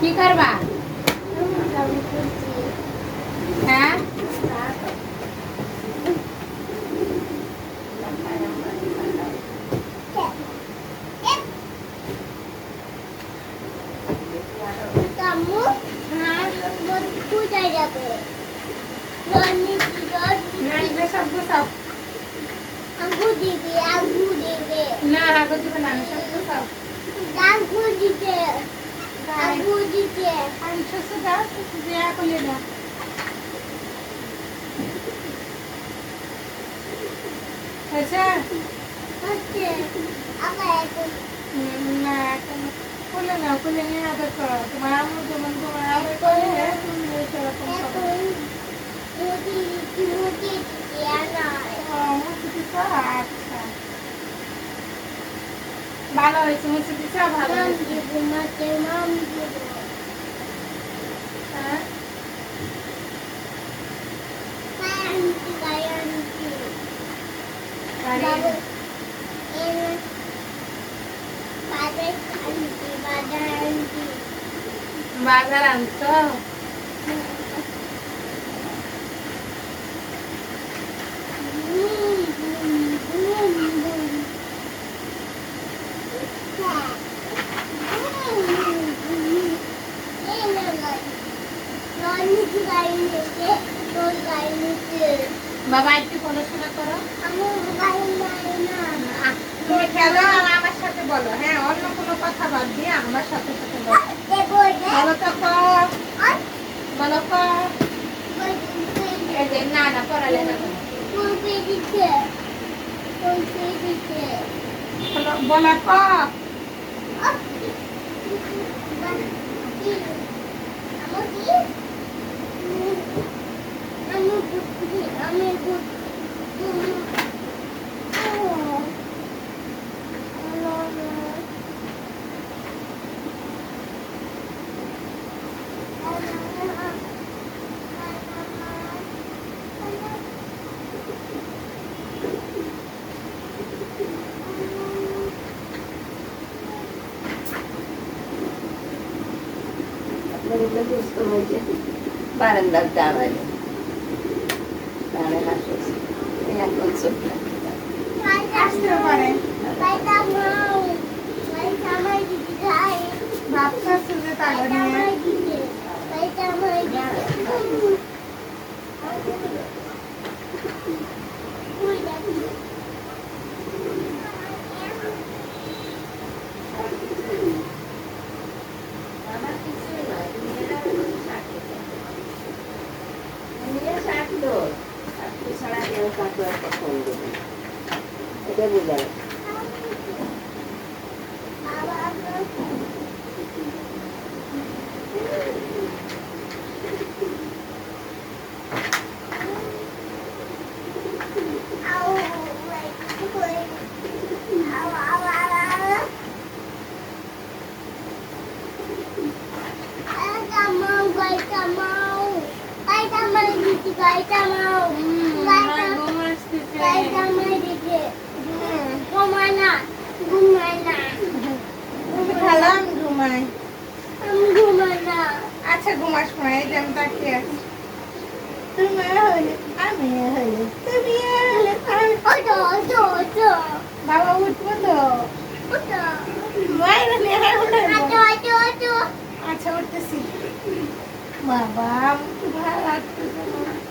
কি করবা? হ্যাঁ সব সব আঙ্গুর দিবে না আগো দিবে না সব সব আঙ্গুর দিতে আঙ্গুর দিতে আমি শস্য দাও দেয়া করলে না আচ্ছা হচ্ছে আবার না খুলে নাও খুলে নিয়ে আদর করো তোমার আম্মু যেমন তোমার আদর করে তুমি সেরকম করো মুদি মুদি দিতে না মুছে দিচ্ছ আচ্ছা ভালো হয়েছে মুছে দিচ্ছ ভালো হয়েছে ঘুমাতে মাম দিব হ্যাঁ কায়ান্তি গাড়ি বাজার আনছো বাবা একটু পড়াশোনা করো তুমি খেলো আর আমার সাথে বলো হ্যাঁ অন্য কোনো কথা বাদ দিয়ে আমার সাথে সাথে বলো বলো তো বলো এই যে না না পড়ালেখা করো বলো বারান্দার দাঁড়ায় দাঁড়ায় হাসছে এখন চোখ আসতে পারে ভাবছা সুজে তাগো নিয়ে এটা বুঝায় আচ্ছা ঘুমাস সময় এই যে আমি তাকিয়ে আছি তুমি হলে আমি হলে তুমি হলে বাবা উঠবো তো আচ্ছা উঠতেছি বাবা ভালো লাগতেছে